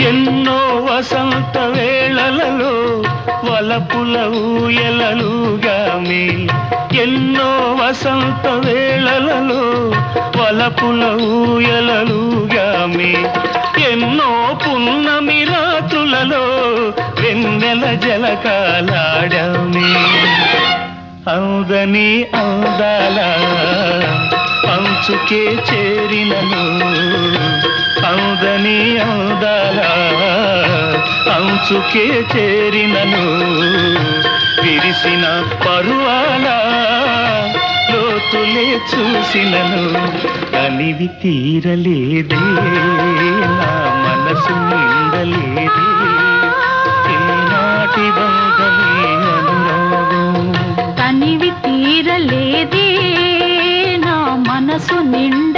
ఎన్నో వసంత వేళలలో వలపుల ఊయలలుగామి, ఎన్నో వసంత వేళలలో వలపుల ఊయలలుగామి, ఎన్నో పున్నమి రాత్రులలో వెన్నెల జలకాలాడామి. అందని అందాల అంచుకే చేరినను, అందని అందాల అంచుకే చేరినను, విరిసిన పరువాల లోతులే చూసినను, అనివి తీరలేదే నా మనసు నిండలేదే, ఈనాటి బంధమే అనురాగం. తనివి తీరలేదే నా మనసు నిండ